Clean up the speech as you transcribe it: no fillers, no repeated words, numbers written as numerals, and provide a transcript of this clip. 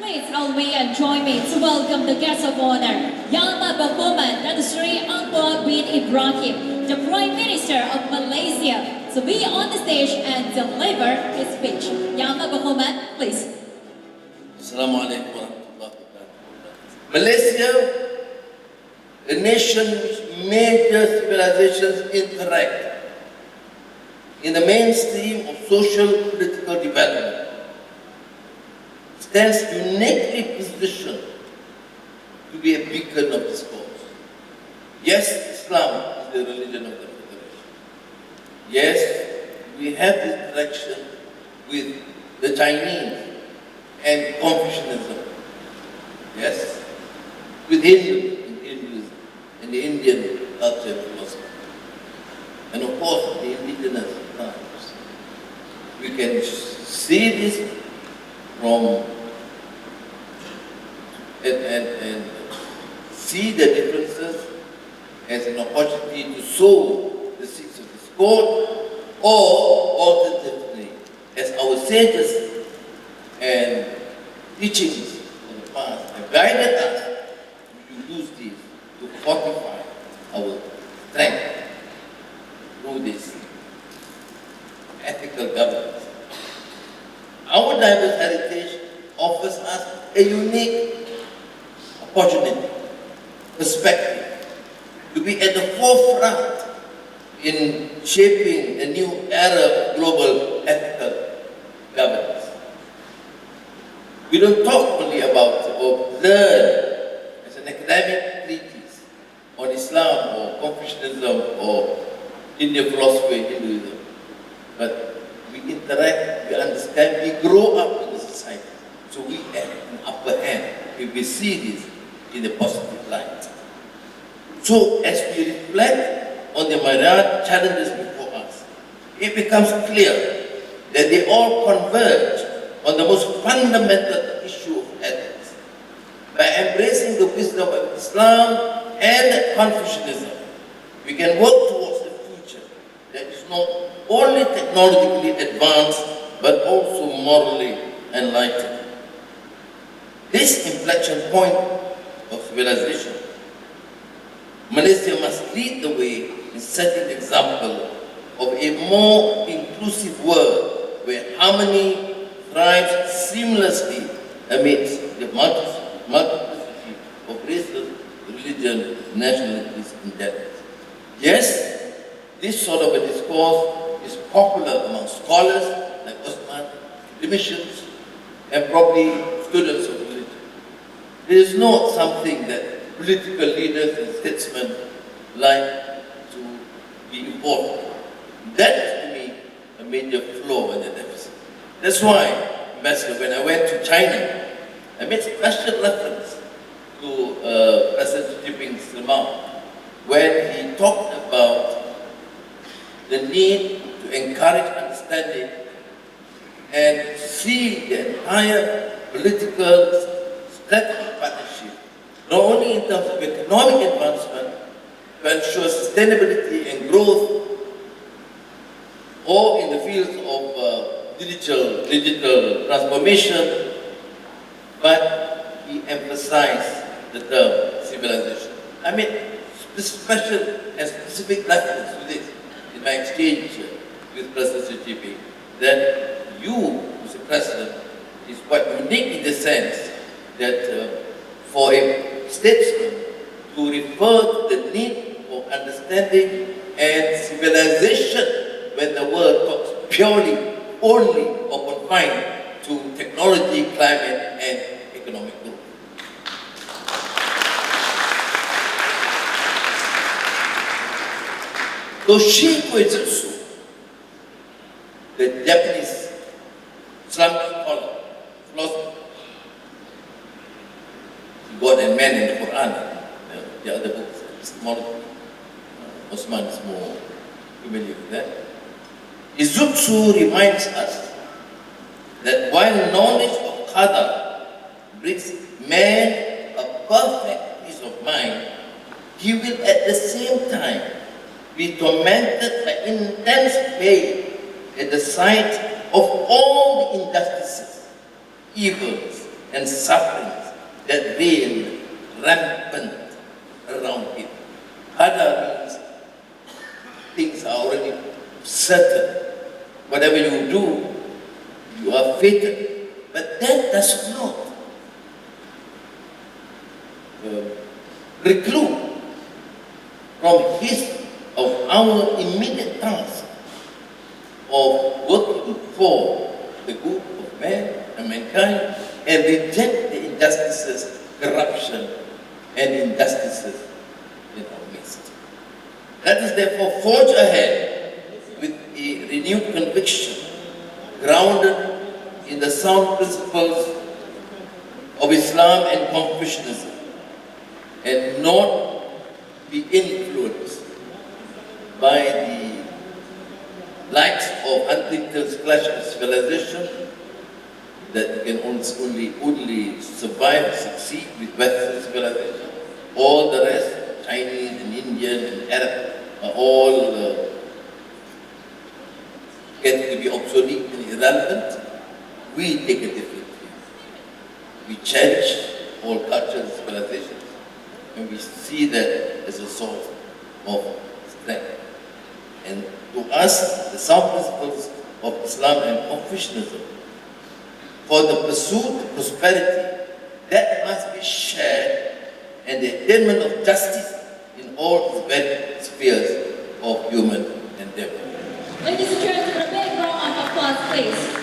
Please help me and join me to welcome the guest of honor, Yang Berhormat Datuk Seri Anwar Ibrahim, the Prime Minister of Malaysia, to be on the stage and deliver his speech. Yang Berhormat, please. Assalamualaikum warahmatullahi wabarakatuh. Malaysia, a nation which major civilizations interact in the mainstream of social political development, stands uniquely positioned to be a beacon of discourse. Yes, Islam is the religion of the Federation. Yes, we have this interaction with the Chinese and Confucianism. Yes, with Hinduism and the Indian culture and philosophy. And of course, the indigenous tribes. We can see this from and see the differences as an opportunity to sow the seeds of discord, or alternatively, as our sages and teachings of the past have guided us, we use these to fortify our strength through this ethical governance. Our diverse heritage offers us a unique opportunity, perspective, to be at the forefront in shaping a new era of global ethical governance. We don't talk only about or learn as an academic treatise on Islam or Confucianism or Indian philosophy, Hinduism, but we interact, we understand, we grow up in the society. So we have an upper hand if we see this in a positive light. So as we reflect on the myriad challenges before us, it becomes clear that they all converge on the most fundamental issue of ethics. By embracing the wisdom of Islam and Confucianism, we can work towards a future that is not only technologically advanced, but also morally enlightened. This inflection point of civilization, Malaysia must lead the way in setting the example of a more inclusive world where harmony thrives seamlessly amidst the multiplicity of races, religion, nationalities, and depths. Yes, this sort of a discourse is popular among scholars like Osman, academicians, and probably students of religion. It is not something that political leaders and statesmen like to be involved in. That is, to me, a major flaw in the deficit. That's why, Ambassador, when I went to China, I made special reference to President Xi Jinping's remark when he talked about the need to encourage understanding and see the entire political strategic partnership, not only in terms of economic advancement, to ensure sustainability and growth, or in the fields of digital transformation, but he emphasized the term civilization. I made special and specific reference to this in my exchange with President Xi Jinping, that you, Mr. President, is quite unique in the sense that for a statesman to refer to the need for understanding and civilization when the world talks purely, only, or confined to technology, climate, and economic growth. Toshiko Izutsu, the Japanese Islamic scholar, philosopher, God and Man in the Quran, the other books, epistemology. Osman is more familiar with that. Izutsu reminds us that while knowledge of Qadar brings man a perfect peace of mind, he will at the same time be tormented by intense pain at the sight of all the injustices, evils, and sufferings that reign rampant around him. Hada means things are already certain. Whatever you do, you are fated. But that does not preclude from our immediate task of working for the good of man and mankind and reject the injustices, corruption, and injustices in our midst. Let us therefore forge ahead with a renewed conviction grounded in the sound principles of Islam and Confucianism and not be influenced by the likes of Huntington's clash of civilization that can only survive, succeed with Western civilization. All the rest, Chinese and Indian and Arab, are all getting to be obsolete and irrelevant. We take a different view. We cherish all cultures and civilizations, and we see that as a source of strength. And to us, the sound principles of Islam and Confucianism, for the pursuit of prosperity, that must be shared, and the attainment of justice in all its varied spheres of human endeavor. Ladies and gentlemen, a big round of applause, please.